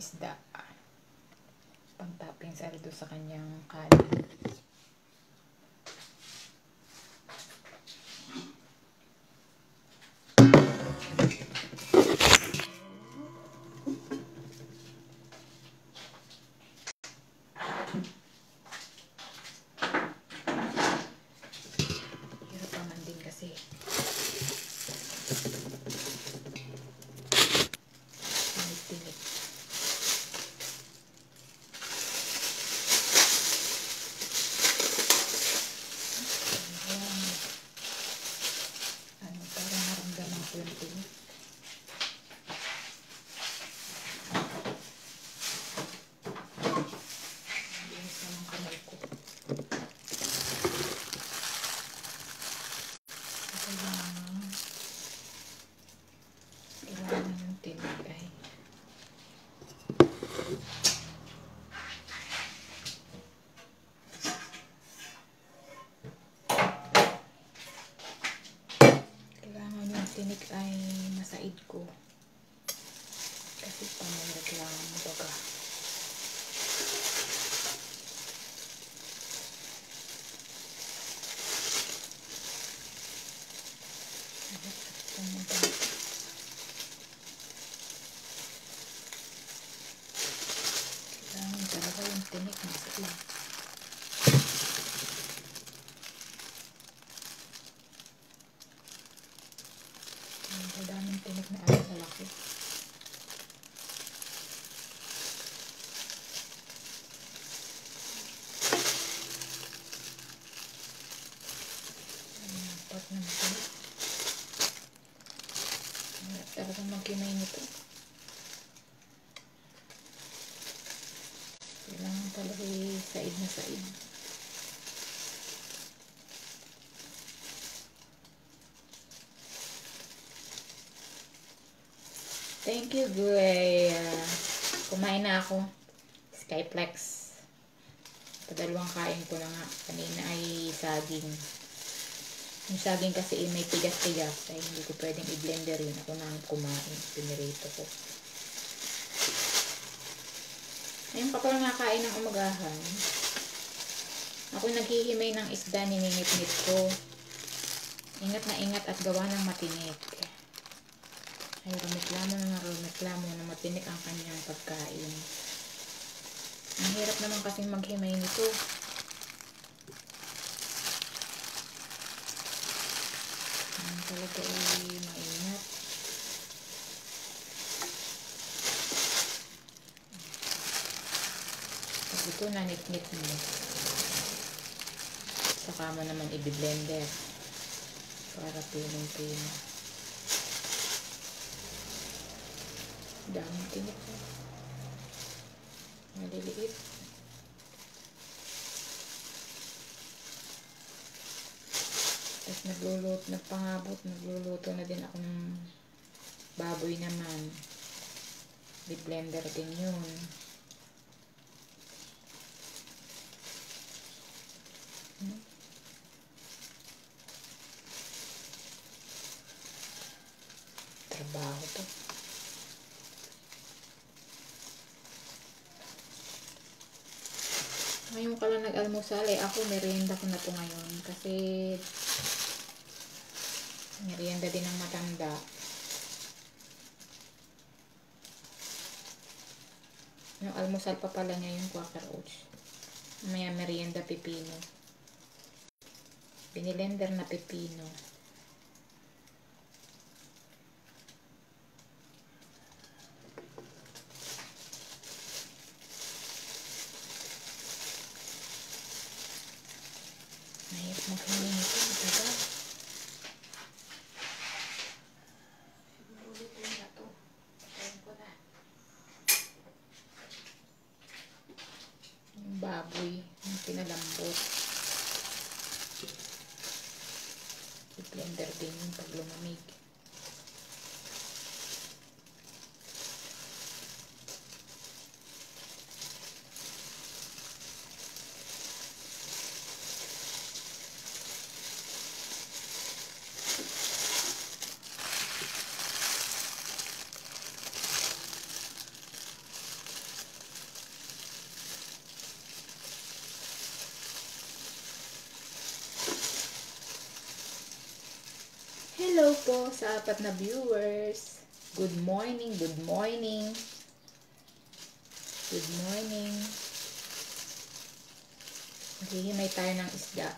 isda. Pang-topping sa rin sa kanyang kanin. Hirap naman din kasi. Tinik-tinik. Parang naramdaman ko yung tinik. Linis naman kamay ko. Kailangan yung tinik ay tinik ay masaid ko kasi pangreklamo baga. Kailangan talaga yung tinik masaid. Daming tinik na alam na laki. Apat na tinik. Hirap talaga magkimay nito. Kailangan talaga said na said. Thank you, Gray. Kumain na ako. Skyplex. Padalawang kain ko na nga. Kanina ay saging. Yung saging kasi may tigas-tigas. Ay hindi ko pwedeng i-blender yun. Ako na kumain. Pinirito ko. Ngayon pa pala nakain ng umagahan. Ako naghihimay ng isda. Nininit-nit ko. Ingat na ingat at gawa ng matinik. Ay, rumiklamo na matinik ang kanyang pagkain. Ang hirap naman kasing maghimay nito. Talaga ay maingat. Pag ito nanit-nit mo, saka mo naman i-blender para pinong-pino. Daming tinik. Maliliit. Tapos nagluluto na din ako ng baboy naman. Di-blender din yun. Trabaho to. Ngayon ka lang nag-almusal eh. Ako, merienda ko na to ngayon. Kasi merienda din ng matanda. Yung almusal pa pala niya yung Quaker Oats. May merienda pipino. Binilender na pipino. Mahirap maghimay nito. Matagal. Ulitin na to. Patayin ko na. Yung baboy. Yung pinalambot. I-blender din yung pag lumamig. sa 4 na viewers. Good morning, good morning. Good morning. Maghihimay tayo ng isda.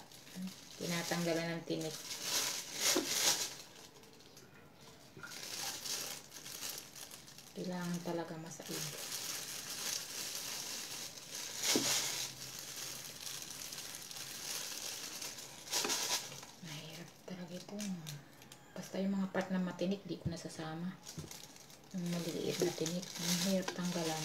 Tinatanggalan ng tinik. Kailangan talaga masaid. Mahirap talaga ito. Basta yung mga part na matinik, di ko nasasama. Yung maliliit na tinik, mahirap tanggalan.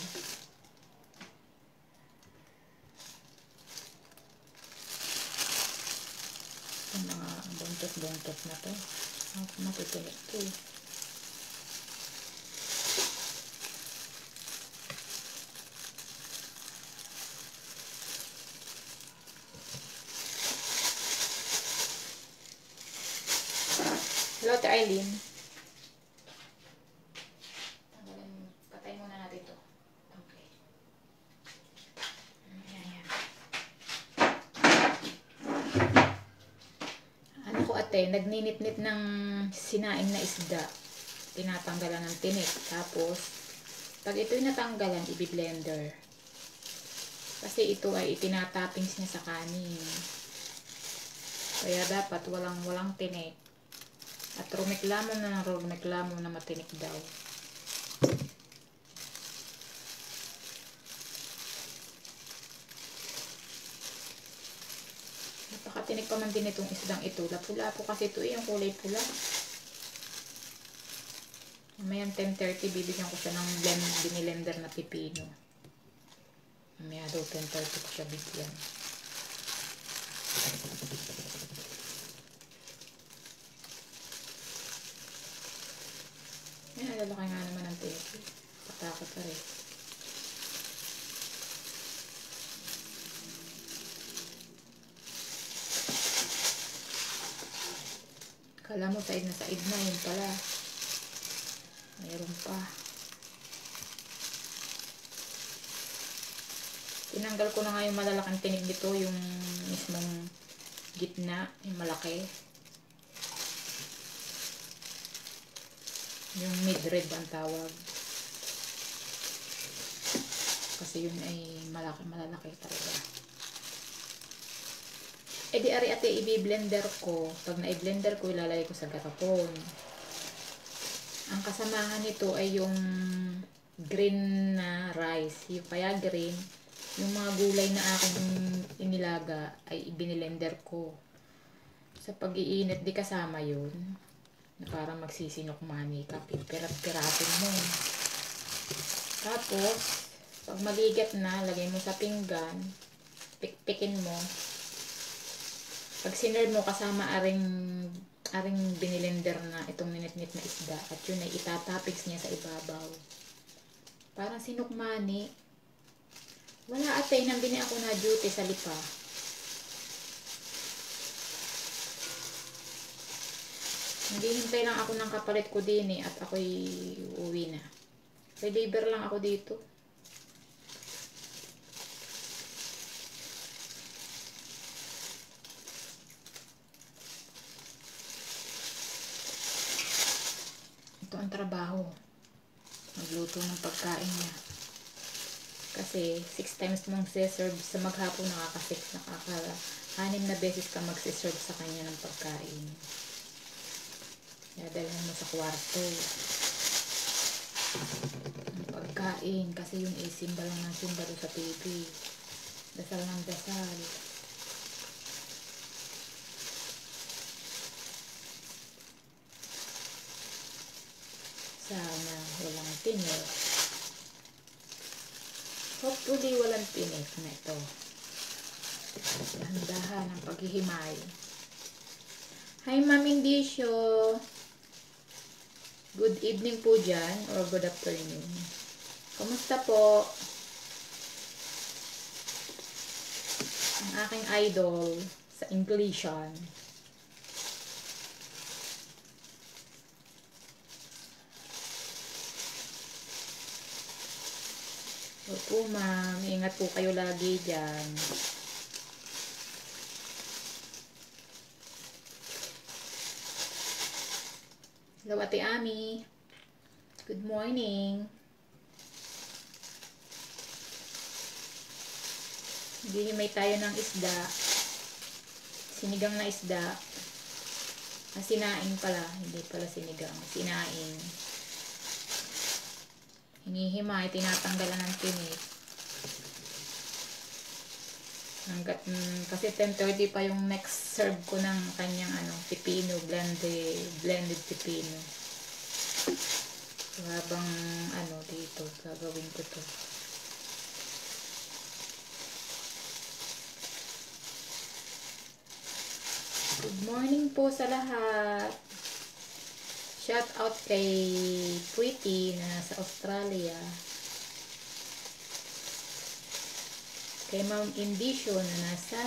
Yung mga buntot-buntot na to. Matitinik to. Hello, Ate Aileen. Patay muna natin ito. Okay. Ayan. Ano ko ate, nagninit-nit ng sinaing na isda. Tinatanggalan ng tinik. Tapos, pag ito'y natanggalan, i-blender. Kasi ito ay itinatoppings niya sa kanin. Kaya dapat walang tinik. At rumeklamo na matinik daw. Napakatinik pa man din itong isdang ito. Lapu-lapo kasi ito yung kulay pula. Mamayang 10:30 bibigyan ko siya ng binilender na pipino. Mamaya daw 10:30 ko siya bigyan. Ayan, lalaki nga naman ang teki. Patakot pa rin. Kala mo said na yun pala. Mayroon pa. Tinanggal ko na nga yung malalaking tinig dito, yung mismong gitna, yung malaki. Yung mid-rib ang tawag. Kasi yun ay malalaki talaga. E di ari ate, i-blender ko. Pag na-blender ko, ilalagay ko sa garapon. Ang kasamahan nito ay yung green na rice. Yung kaya green, yung mga gulay na aking inilaga ay ibinilender ko. Sa pag-iinit, di kasama yun. Na parang magsisinok-mani ka, piratin mo. Tapos, pag maligat na, lagay mo sa pinggan, pikpikin mo. Pag sinerve mo, kasama aring binilender na itong ninit-nit na isda. At yun ay itatoppings niya sa ibabaw. Parang sinukmani. Wala ate, nandini ako na duty sa Lipa. Naghihintay lang ako ng kapalit ko din at ako'y uwi na. Deliver lang ako dito. Ito ang trabaho. Magluto ng pagkain niya. Kasi 6 times mong serve sa maghapon, nakaka-6 na beses ka magsiserve sa kanya ng pagkain. Dadalhin mo sa kwarto ang pagkain kasi yung simba lang ng simba doon sa TV. Dasal ng dasal. Sana walang tinik. Hopefully walang tinik na ito. Dahan-dahan ang paghihimay. Hi Ma'am Indisyo. Good evening po dyan or good afternoon. Kamusta po? Ang aking idol sa Englishan. Opo ma'am, ingat po kayo lagi dyan. Hello, Ate Ami. Good morning. Maghihimay tayo ng isda. Sinigang na isda. Sinaing pala. Hindi pala sinigang. Sinaing. Hinihimay. Tinatanggalan ng tinik. Hanggat, kasi 10:30 pa yung next serve ko ng kanyang pipino. Blended pipino. So, habang dito, gagawin ko to. Good morning po sa lahat. Shout out kay Pwiti na sa Australia. Kay Ma'am Indicio na nasa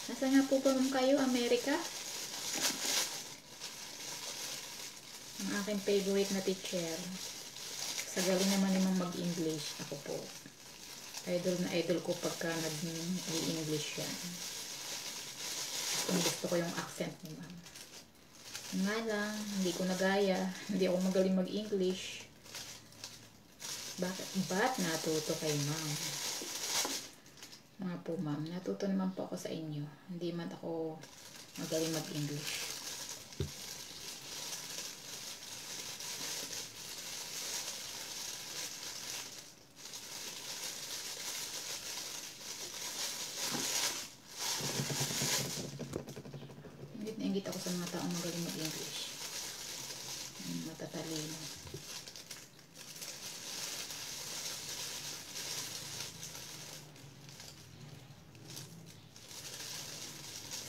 nga po ba kayo, Amerika? Ang aking favorite na teacher. Sa galing naman naman mag-English. Ako po. Idol na idol ko pagka nag-i-English yan. Kung gusto ko yung accent ni Ma'am. Nga lang, hindi ko nagaya. Hindi ako magaling mag-English. Ba't natuto kay Ma'am? Mga po Ma'am, natuto naman po ako sa inyo. Hindi man ako magaling mag-English. Ingit ako sa mga taong magaling mag-English. Matatalino.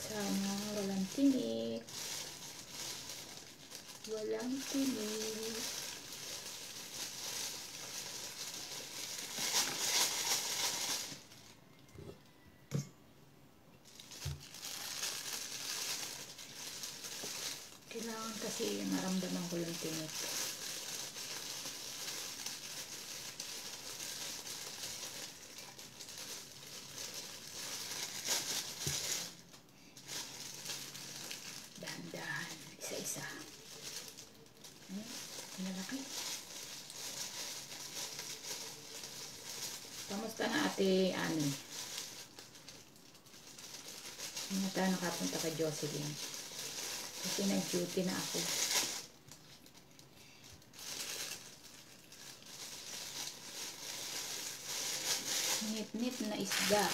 Sana walang tinik. Walang tinik. Kailangan kasi maramdaman ko yung tinik. Dahan-dahan. Isa-isa. Pinalaki. Kamusta na Ate Ani? Hindi na tayo nakapunta kay Jocelyn. Kasi nag-duty na ako. Nit-nit na isda.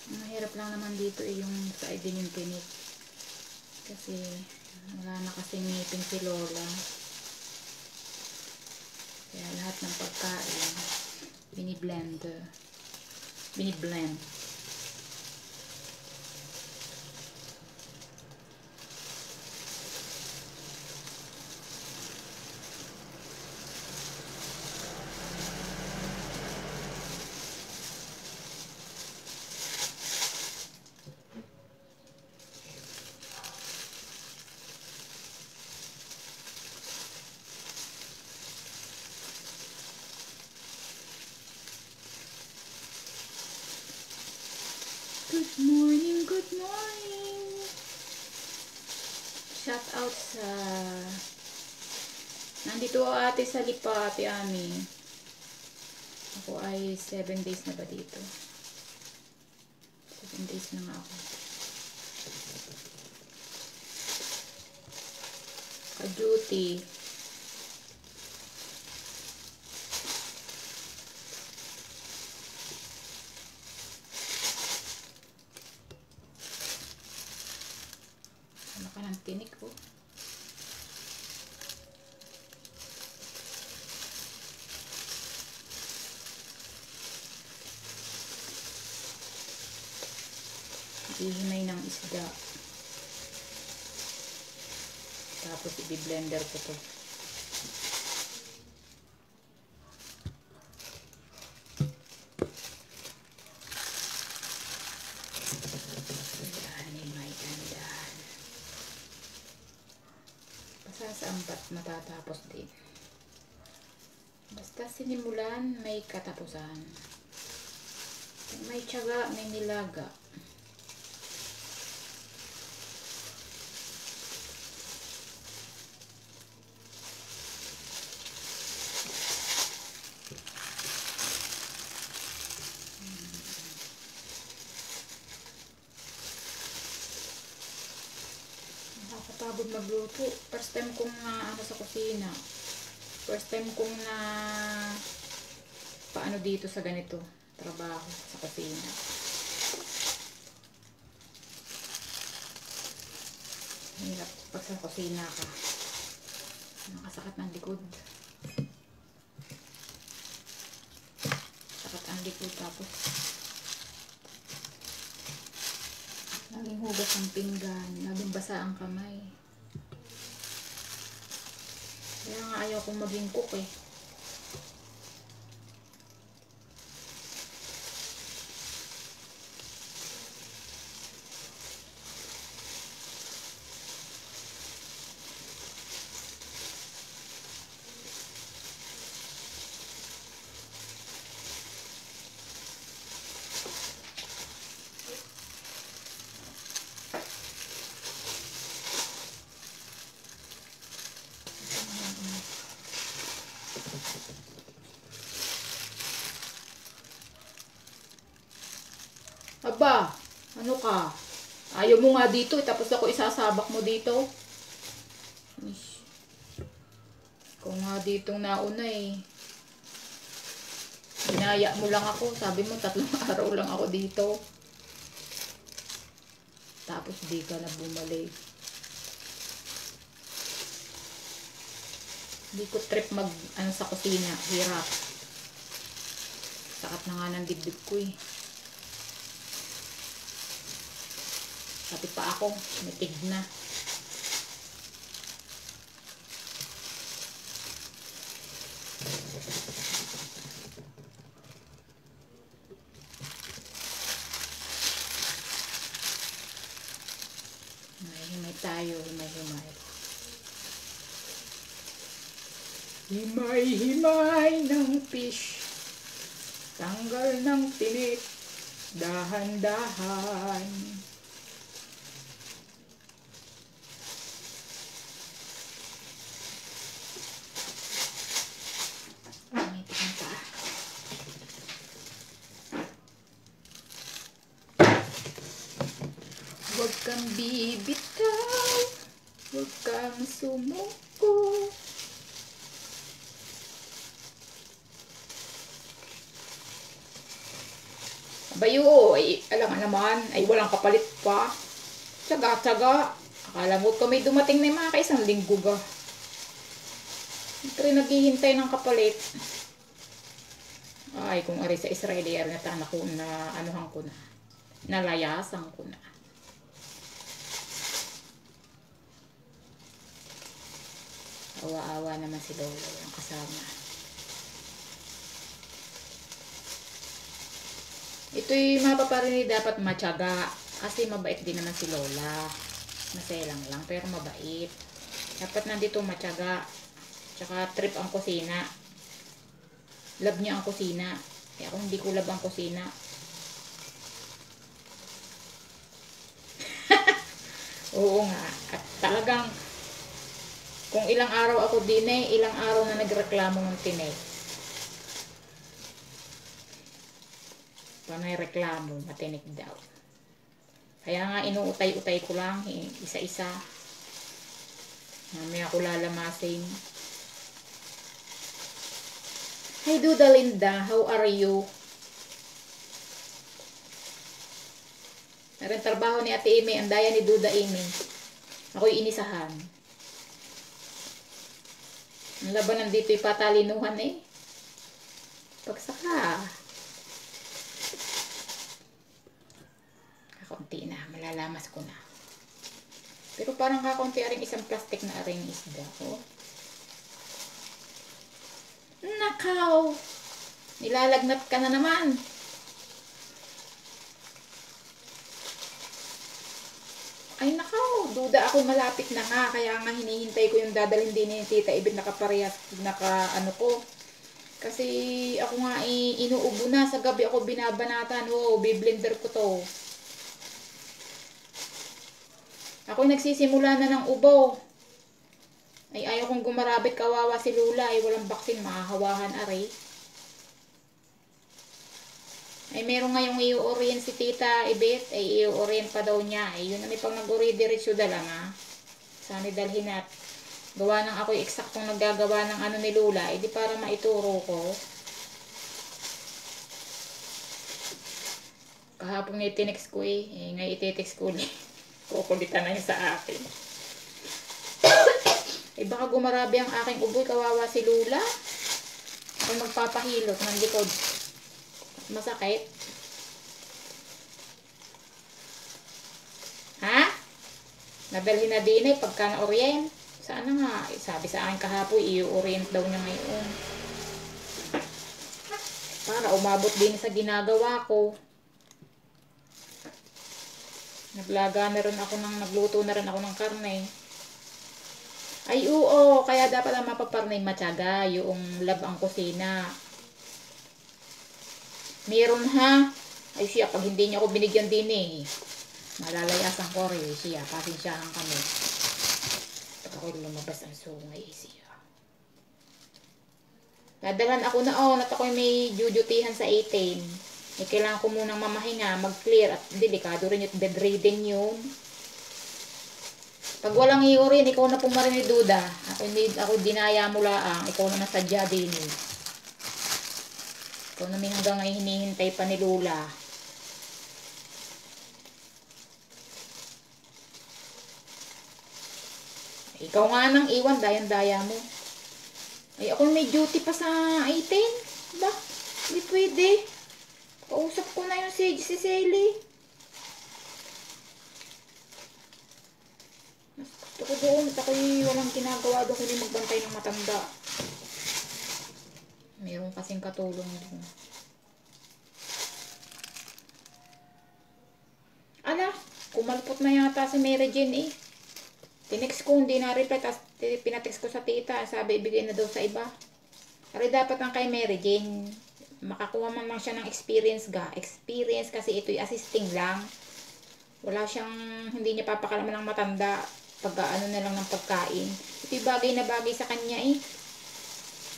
Ang mahirap lang naman dito yung sa idinipinik. Kasi wala na kasing ngipin si Lola. Kaya lahat ng pagkain biniblend. Good morning, good morning. Shout out sa nandito ate sa Lipa, Ate Ami. Ako ay 7 days na ba dito? 7 days na nga ako. Ka-duty. Ano ka ng tinik ko? Ihinay ng isda. Tapos i-blender ko to. Pasasambat matatapos din. Basta sinimulan, may katapusan. Pag may tiyaga, may nilaga. pagod magluto. First time kong na ano sa kusina. First time kong na paano dito sa ganito. Trabaho sa kusina. Hirap pag sa kusina ka. Nakasakit ng likod. Sakit ang likod tapos laging hugas ang pinggan, laging basa ang kamay. Kaya nga ayaw kong maging cook eh. Aba, ano ka? Ayaw mo nga dito, tapos ako isasabak mo dito. Ikaw nga ditong nauna eh. Binaya mo lang ako, sabi mo 3 araw lang ako dito. Tapos di ka na bumalik. Hindi ko trip mag ano sa kusina, hirap. Sakit na nga ng dibdib ko eh. Pati pa ako, mitig na. Himay tayo, himay-himay. Himay-himay ng fish. Tanggal ng tinik. Dahan-dahan. Huwag kang bibitaw, huwag kang sumuko. Abayo, ay alam nga naman, ay walang kapalit pa. Tsaga-tsaga. Akala mo kami dumating na yung mga kaisang linggo ga. Siyempre naghihintay ng kapalit. Ay, kung ari sa Israeli, na tanak ko na anuhan ko na. Nalayasan ko na. Awa-awa naman si Lolo yung kasama. Ito'y mapaparinig dapat matyaga. Kasi mabait din naman si Lola. Maselang lang pero mabait. Dapat nandito matyaga. Tsaka trip ang kusina. Love niya ang kusina. Kaya kung hindi ko love ang kusina. Oo nga. At talagang kung ilang araw ako din eh, ilang araw na nagreklamo ng tinik. Panay reklamo, matinik daw. Kaya nga inuutay-utay ko lang, isa-isa. Mamaya ako lalamasin. Hi Duda Linda, how are you? Narin trabaho ni Ate Amy, ang daya ni Duda Amy. Ako'y inisahan. Ang laban nandito'y patalinuhan eh. Pagsaka. Kakunti na, malalamas ko na. Pero parang kakunti aring isang plastic na aring isda. Oh. Nakaw! Nilalagnat ka na naman. Ay nakaw, duda ako malapit na nga. Kaya nga hinihintay ko yung dadalhin din ni Tita Ibit nakaparehas, ano ko. Kasi ako nga inuubo na. Sa gabi ako binabanatan. Wow, biblender ko to. Ako nagsisimula na ng ubo. Ay ayaw kong gumarabit, kawawa si Lula. Ay walang baksin, mahahawahan aray. Ay meron ngayong i-orient si Tita Ibit. Ay i-orient pa daw niya. Ay yun na may pang nag-ori diretsyo dala nga. Sana dalhin at gawa ng ako'y eksaktong naggagawa ng ano ni Lula, edi para maituro ko. Kahapon nga itinext ko ngayon iti-text ko ulit. Kukulitan na niya sa akin. Baka gumarabi ang aking uboy, kawawa si Lula. Ako magpapahilot ng likod. Masakit. Ha? Nadalhin na din pagka na-orient. Sana nga, sabi sa akin kahapon, i-orient daw niya ngayon. Para umabot din sa ginagawa ko. Nagluto na rin ako ng karne. Ay, oo, kaya dapat ang mapaparnay matyaga, yung lab ang kusina. Meron ha. Ay siya, pag hindi niya ako binigyan din malalayasan ko rin siya, pasensyahan kami. Pag ako lumabas ang sungay siya. Dadalan ako na at ako'y may dudutihan sa 18. Kailangan ko munang mamahinga, mag-clear at delikado rin yung bedridden yun. Pag walang iurin, ikaw na pumarin ni Duda. Ako dinaya mo laang, ikaw na nasadya din Ikaw na may hanggang ngayon hinihintay pa ni Lula. Ikaw nga nang iwan, dayang-daya mo. Ay, ako may duty pa sa 18. Ba? Hindi pwede. Kausap ko na yung si Selly. Gusto ko doon. At ako'y walang ginagawa doon. Hindi magbantay ng matanda. Meron kasing katulong doon. Ala, kumalpot na yata si Mary Jane Tinext ko, hindi na-reply. Tapos pinatext ko sa tita. Sabi, ibigay na daw sa iba. Pero dapat ang kay Mary Jane. Makakuha man lang siya ng experience Experience kasi ito'y assisting lang. Wala siyang, hindi niya papakalaman ng matanda. Pag ano na lang ng pagkain. Ito'y bagay na bagay sa kanya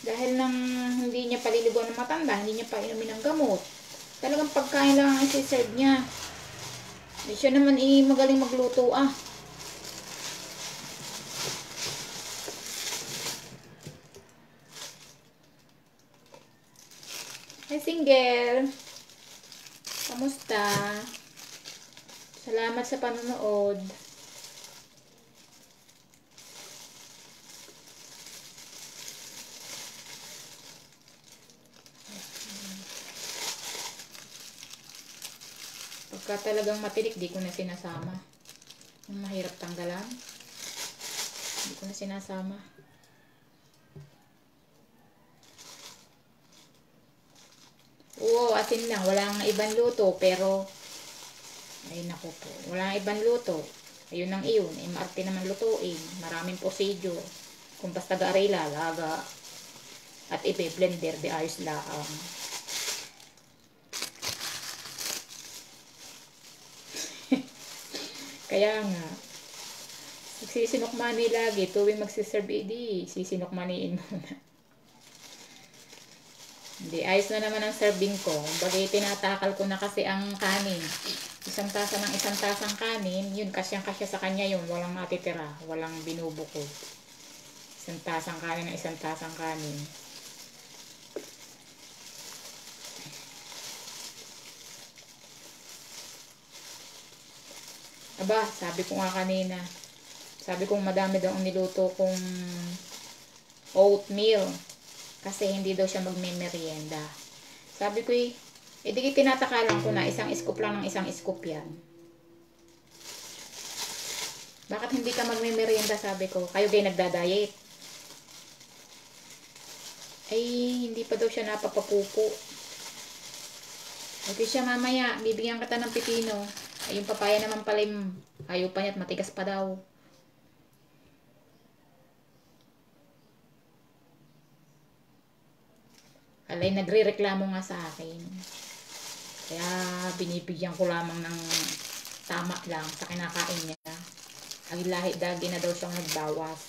Dahil nang hindi niya paliliguan ng matanda, hindi niya pa inumin ng gamot. Talagang pagkain lang ang isi-serve niya. Siya naman magaling magluto Hi single! Kamusta? Salamat sa panonood. Pagka talagang matirik, di ko na sinasama. Yung mahirap tanggalan, di ko na sinasama. Oo, asin lang. Walang ibang luto. Pero, ay naku po. Walang ibang luto. Ayun ang iyon. Maarte naman lutuin. Maraming procedure. Kung basta garela, laga. At ibe-blender, di ayos laang. Kaya nga, sisinokmani lagi. Tuwing magsiserve, sisinokmaniin muna. Hindi, ayos na naman ang serving ko. Bagay, tinatakal ko na kasi ang kanin. Isang tasa ng isang tasang kanin, yun, kasyang-kasya sa kanya yun. Walang natitira, walang binubukod. Isang tasang kanin ng isang tasang kanin. Aba, sabi ko nga kanina. Sabi kong madami daw ang niluto kong oatmeal. Kasi hindi daw siya magme-merienda. Sabi ko di tinatakalan ko na isang scoop lang ng isang scoop yan. Bakit hindi ka magme-merienda, sabi ko. Kayo kayo nagda-diet. Ay, hindi pa daw siya napapapupo. Okay siya mamaya, bibigyan kita ng pipino. Ay, yung papaya naman pala ayaw pa niya at matigas pa daw. Alay, nagre-reklamo nga sa akin. Kaya binibigyan ko lamang ng tama lang sa kinakain niya. Ay, lahit dagi na daw siyang nagbawas.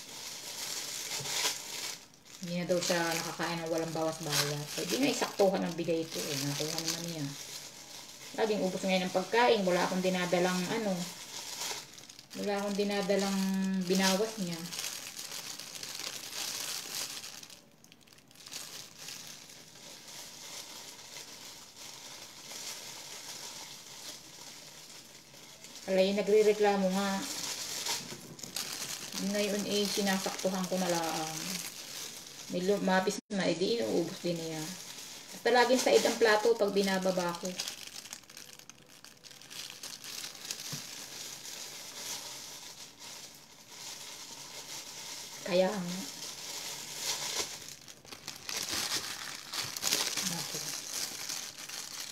Hindi na daw siya nakakain ng walang bawas-bawas. Hindi nga isaktuhan ang bigay ito Nakuha naman niya. Laging ubos ngayon ng pagkain. Wala akong dinadalang Wala akong dinadalang binawas niya. Alay, nagre-reklamo nga. Ngayon sinasaktuhan ko na lang. May lumapis na, edi inuubos din niya. Basta laging said ang plato pag binababa ko. Kaya nga.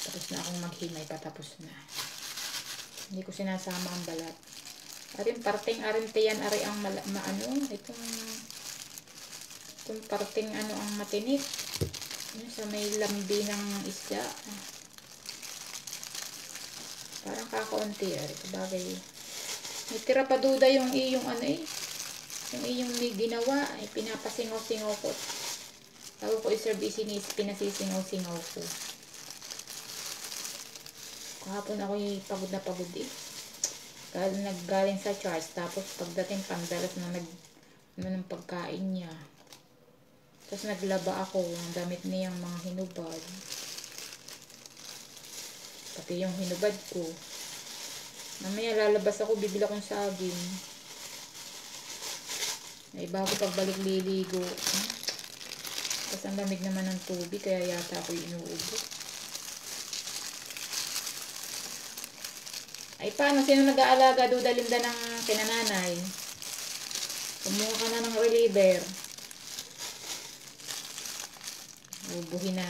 Tapos na akong maghimay, patapos na. Hindi ko sinasama ang balat. Arin parting arintiyan, ari ang itong parting ang matinik. Yung sa may lambi ng isda. Parang kakaunti, ari bagay. May tira pa duda yung iyong yung iyong may ginawa, ay pinapasingaw-singaw ko. Tawag ko i-serve pinasisingaw-singaw ko. Kahapon ako pagod na pagod eh. Naggaling sa charge, tapos pagdating pandalas na ng pagkain niya. Tapos naglaba ako ng damit niyang mga hinubad. Pati yung hinubad ko. Mamaya lalabas ako, bibili akong saging. Ay bago pagbalik liligo. Tapos ang lamig naman ng tubig, kaya yata ako inuubo. Ay paano, sino nag-aalaga Duda Linda ng kinananay? Kumuha ka na ng reliever. Ubuhin na.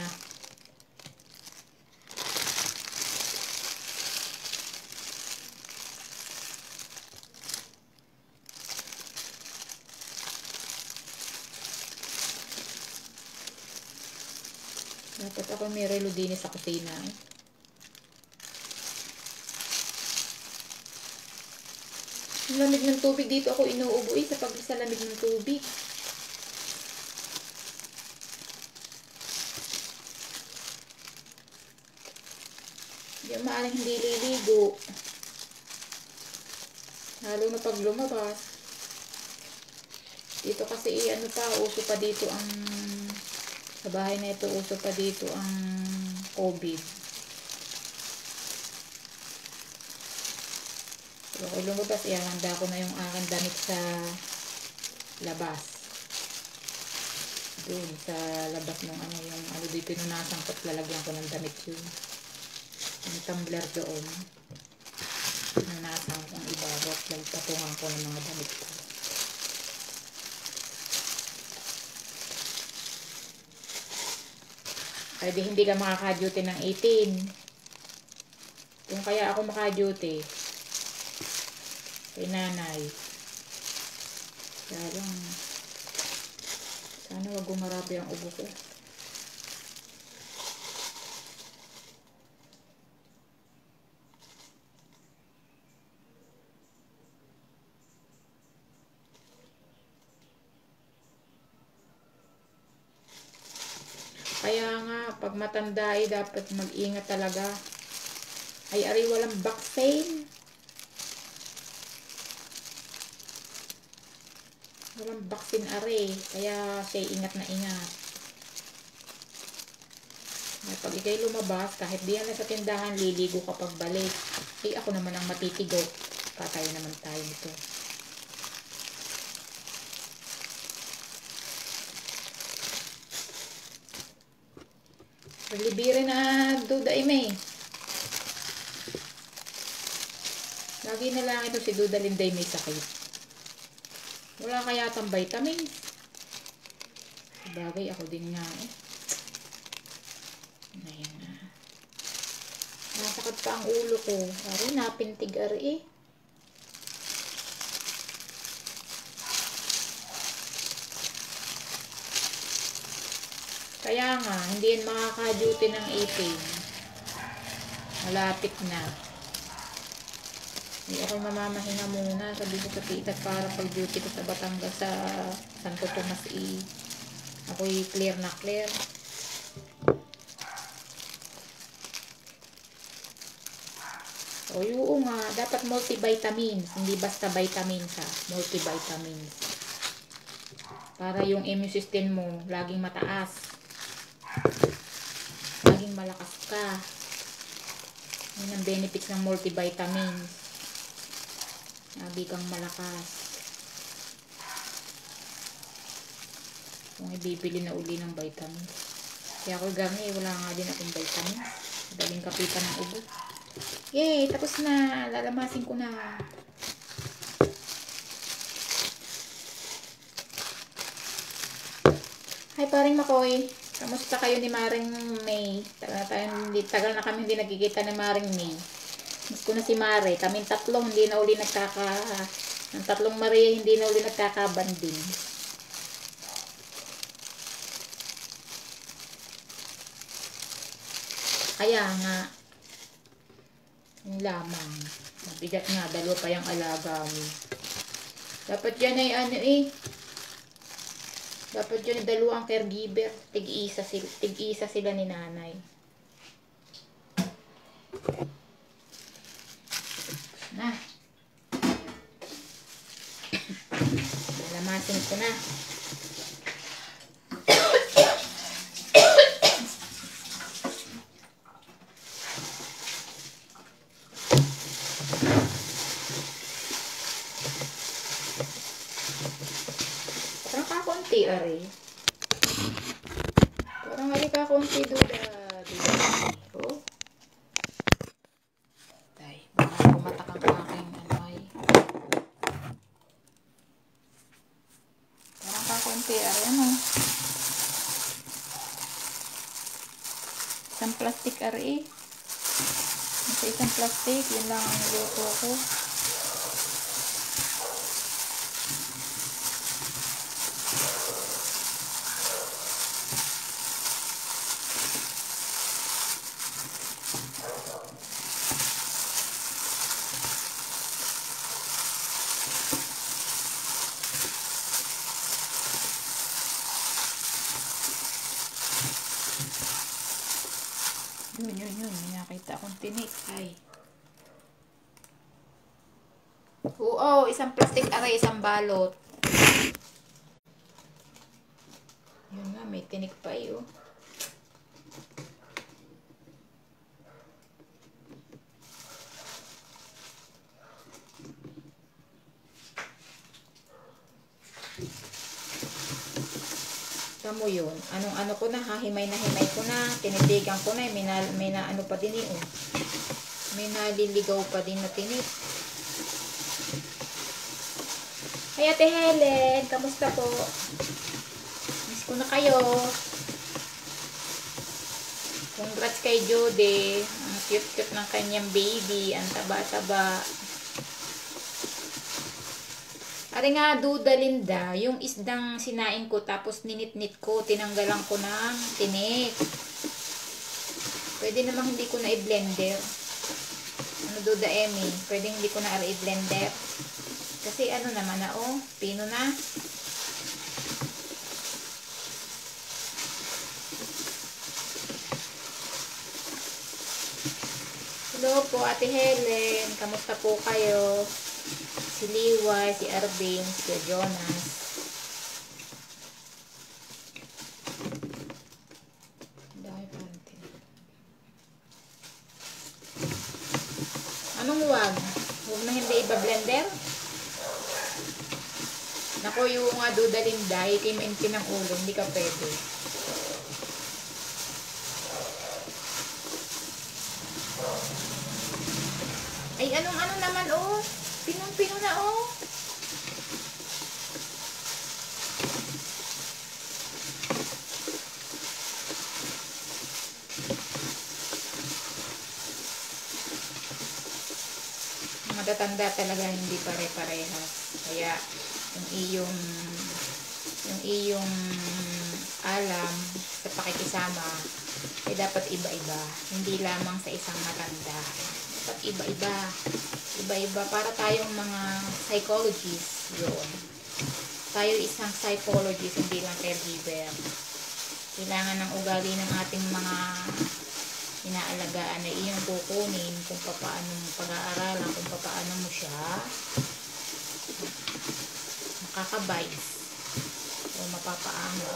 Dapat ako may relo din sa kusina eh. Ang lamig ng tubig dito ako inuubo eh, sa lamig ng tubig. Hindi maaring hindi liligo. Lalo na pag lumabas. Dito kasi uso pa dito sa bahay na ito, uso pa dito ang COVID. So, kung lumabas, handa ko na yung aking damit sa labas. Doon, sa labas ng yung dito pinunasan ko, lalagyan ko ng damit yun. Yung tumbler doon. Pinunasan ko ang ibabot, patungan ko ng mga damit ko. Ay di hindi ka makaka-duty ng 18. Kung kaya ako maka-duty kay nanay. Kaya lang, sana wag gumarabi ang ubo ko. Kaya nga, pag matanda ay dapat mag-ingat talaga. Ay, ari walang vaccine. Walang vaccine ari. Kaya siya ingat na ingat. Ay, pag ikay lumabas, kahit diyan na sa tindahan, liligo kapag balik. Ay, ako naman ang matitigo. Patay naman tayo nito. Libire na Duda Imay. Lagi na lang ito si Duda Linday may sakit. Wala kaya tang vitamins. Sabagay ako din nga eh. Ayan na. Nasakit pa ang ulo ko. Ari, napintig ari eh. Kaya nga, hindi yan makaka-duty ng 18. Malapit na. Hindi ako mamamahinga muna. Sabi ko sa tita para pag-duty ko sa Batangas sa Santo Tomas ako'y clear na clear. O oo nga, dapat multivitamins, hindi basta vitamins ha, multivitamins. Para yung immune system mo laging mataas. Laging malakas ka. Yun ang benefits ng multivitamins. Lagi kang malakas. Kung ibibili na uli ng vitamins. Kaya ako gami, wala nga din akong vitamins. Madaling kapitan ng ubo. Yay! Tapos na. Lalamasin ko na. Hi, paring Makoy. Kamusta kayo ni Maring May? Tagal na kami hindi nagkikita ni Maring May. Miss ko na si Mare. Kaming tatlong hindi na uli ng tatlong Maria hindi na uli nagkakabanding. Kaya nga, yung lamang. Mabigat nga, dalawa pa yung alaga mo. Dapat yan ay ano eh. Dapat yun ay dalawang caregiver. Tig-isa sila ni nanay. Na. Malamasin ko na. Konti ari. Parang ali ka konti duda. Oh. Tay, baka pumatak ang aking alay. Parang ka konti ari ano. Isang plastic ari. Sa isang plastic, yun lang ang niluto ko. Yun. May nakita akong tinik. Ay. Oo, isang plastic aray, isang balot. Yun nga, may tinik pa yun. Mo yun. Ano ko na ha, himay ko na, tinitigan ko na, may na ano pa din yun. May naliligaw pa din na tinik. Hey Ate Helen, kamusta po? Miss ko na kayo. Congrats kay Jode. Ang cute-cute ng kanyang baby. Ang taba-taba. Ari nga, Duda Linda, yung isdang sinain ko tapos ninit-nit ko, tinanggalan ko ng tinik. Pwede namang hindi ko na i-blender. Ano Duda Emmy, pwede hindi ko na i-blender. Kasi ano naman na oh, pino na. Hello po Ate Helen, kamusta po kayo? Si Liway, si Arvin, si Jonas. Dahil pantin. Anong wag? Huwag na hindi iba-blender? Naku, yung nga Duda Linda, ikimintin ng ulo, hindi ka pwede. Ay, ano naman, oh. Pinong-pino na, oh. Matatanda talaga hindi pare-parehas. Kaya, yung iyong alam sa pakikisama ay dapat iba-iba. Hindi lamang sa isang matanda. Dapat iba-iba. Iba-iba. Para tayong mga psychologists yun. Tayo isang psychologist, hindi lang caregiver. Kailangan ng ugali ng ating mga inaalagaan na iyong kukunin kung paano pag-aaralan, kung paano mo siya makakabites o mapapaamo.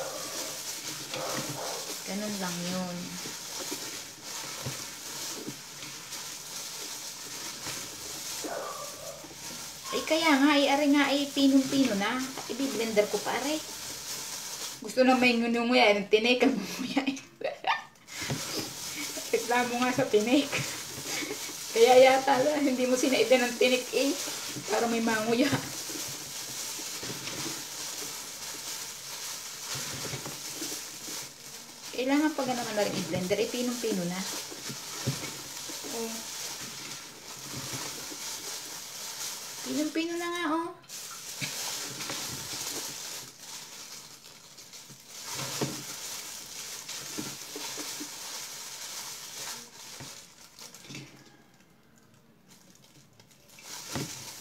Ganun lang yun. Ay kaya nga, ari nga ay pinong-pino na. At i-blender ko pa ari. Gusto na may ngununguya, tinik ang ngununguya. Reklamo nga sa tinik. Kaya yata hindi mo sinaidan ng tinik para may manguya. Kailangan pag naman na rin i-blender, pinong-pino na. Oh. Pinong-pino na nga, oh.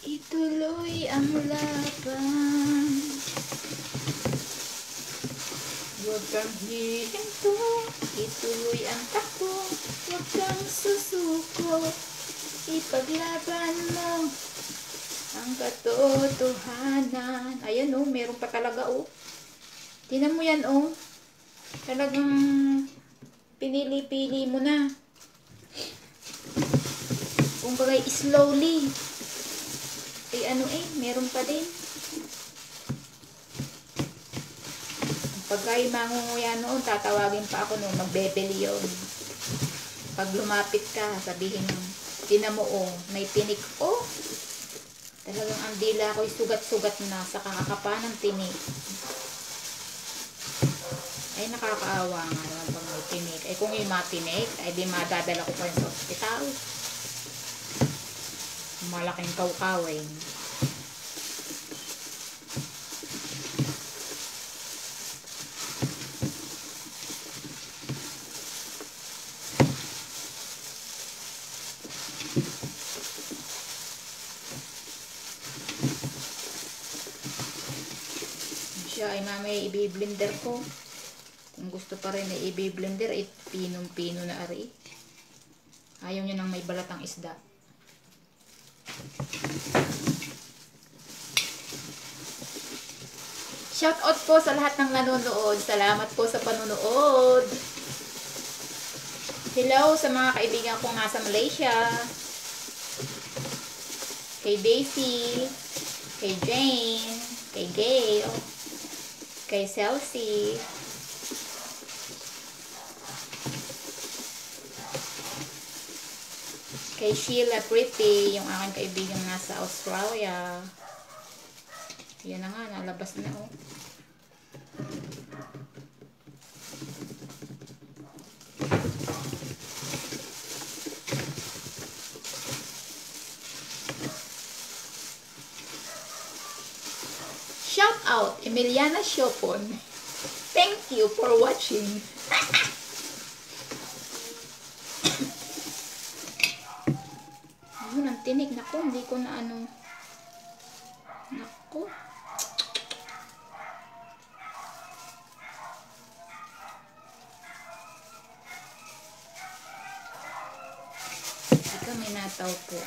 Ituloy ang laban. Huwag kang hihinto. Ituloy ang takbo. Huwag kang susuko. Ipaglaban mo ang katotohanan. Ayan oh, meron pa talaga oh. Tingnan mo yan oh. Talagang pinili-pili mo na. Kung bagay slowly. Ano meron pa din. Pagka yung mangunguya noon, tatawagin pa ako noon, magbebeli yun. Pag lumapit ka, sabihin mo, tinan mo may tinik talagang ang dila ko'y sugat-sugat na sa kakapa ng tinik. Ay nakakaawa nga naman pag may tinik. Ay kung yung matinik, ay di madadala ko pa rin sa ospital. Malaking kawkawin. Siya ay mamaya i-blender ko. Kung gusto pa rin ay i-blender, pinong-pino na ari. Ayaw niya nang may balatang isda. Shout out po sa lahat ng nanonood. Salamat po sa panonood. Hello sa mga kaibigan kong nasa Malaysia. Kay Daisy, kay Jane, kay Gail, kay Celsi, kay Sheila Pretty, yung aking kaibigan nasa Australia. Yan na nga, nalabas na oh. Shout out, Emiliana Shopon. Thank you for watching. Ayun, ang tinig. Naku, hindi ko na ano. Naku. Hindi kami nataw po.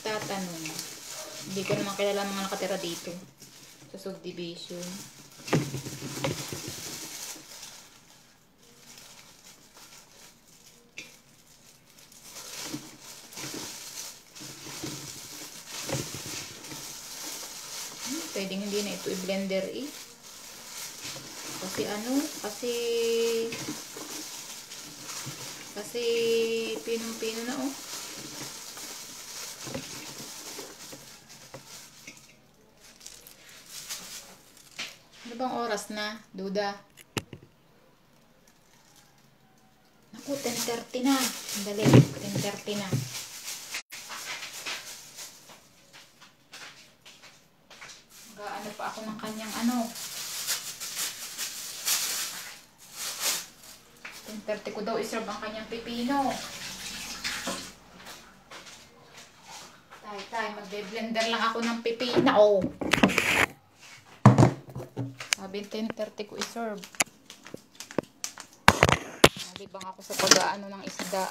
Tatanong. Hindi ko naman kilala mga nakatira dito sa subdivision. Pwedeng hindi na ito i-blender kasi ano, kasi pinong-pino na oh. Ano bang oras na, Duda? Naku, 10:30 na. Dali, 10:30 na. Mag-aano pa ako ng kanyang ano. 10:30 ko daw iserve ang kanyang pipino. Tay, magbe-blender lang ako ng pipina, oh. Sabi 10:30 ko iserve. Nalibang ako sa pag-aano ng isda.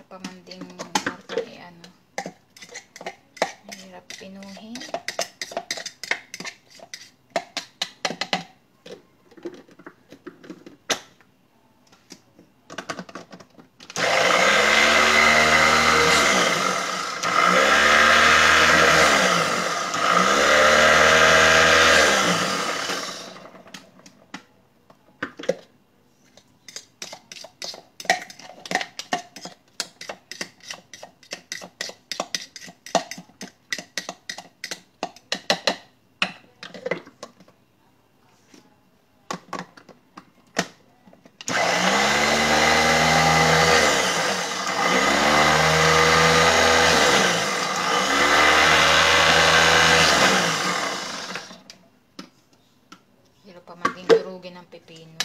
Pamanding marka ano, mahirap pinuhin. Pa maging durugin ng pipino.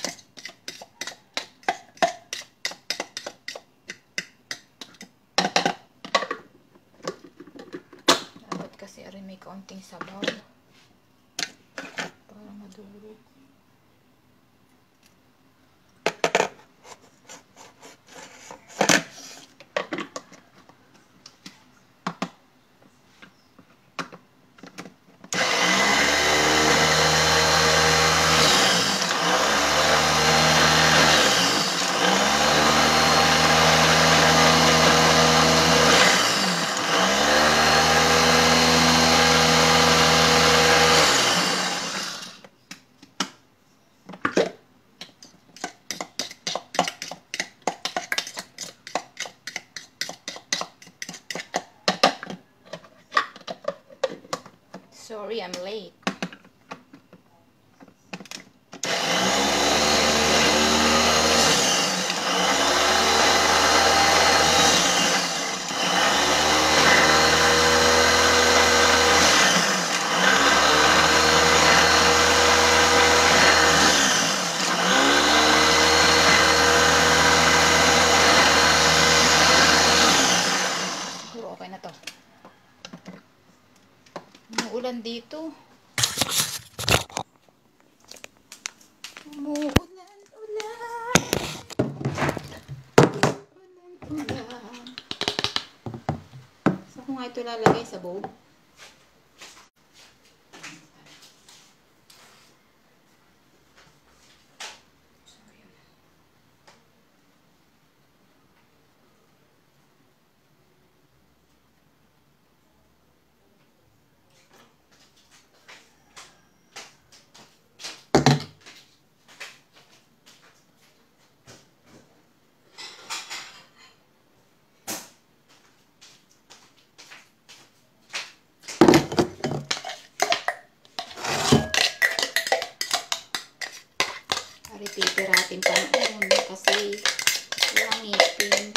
Dapat kasi rin may kaunting sabaw para madurog. Sorry, I'm late. Siguro okay na to. Umuulan dito. Umuulan, ulan. Ulan. Saan ko nga ito lalagay sa bowl? Pipiratin pa noon kasi walang ngipin.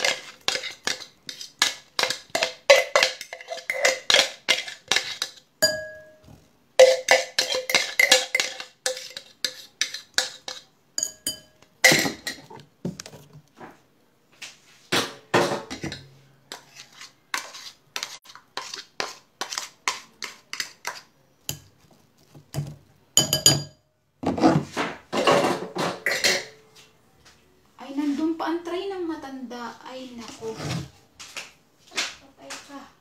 Ang tray ng matanda. Ay, naku. Patay ka.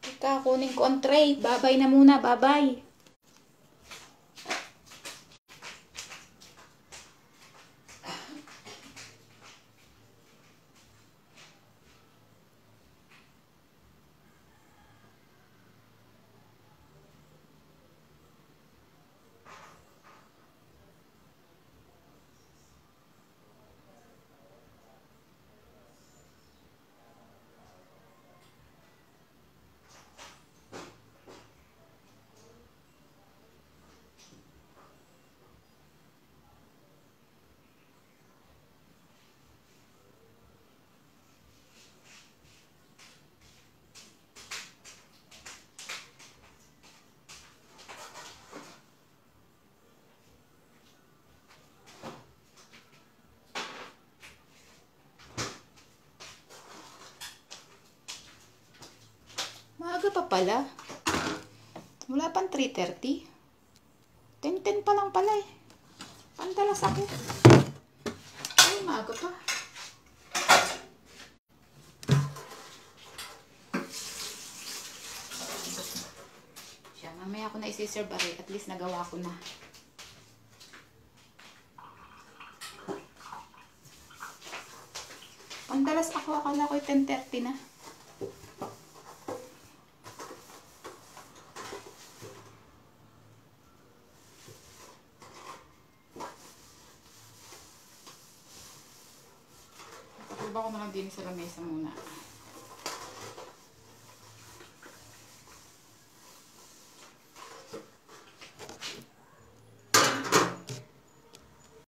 Teka, kunin ko ang tray. Babay na muna. Babay. pa pala. Wala pang 3:30. 10:10 pa lang pala eh. Pandalas ako. Ay, maaga pa. Siya, mamaya ako na isi-serve at least nagawa ko na. Pandalas ako, akala ko 10:30 na. Ba ako na lang din sa lamesa muna.